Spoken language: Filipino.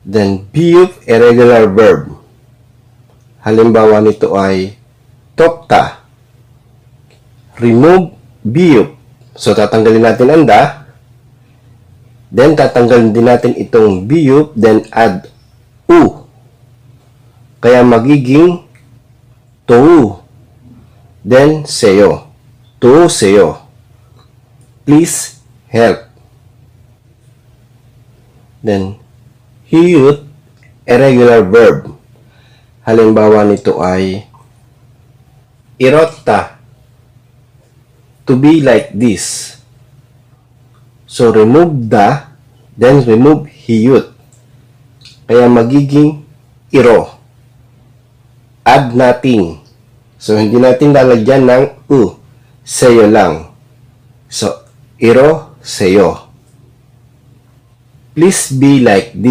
Then, biyup, irregular verb. Halimbawa nito ay tokta. Remove biyup. So, tatanggalin natin ang da. Then, tatanggalin din natin itong biyup. Then, add u. Kaya magiging tou. Then, seyo. Tou seyo. Please help. Then, hiyut, irregular verb. Halimbawa nito ay irotta. To be like this. So, remove da, then remove hiyut. Kaya magiging iro. Add natin. So, hindi natin lalagyan ng u. Seyo lang. So, iro, seyo. Please be like this.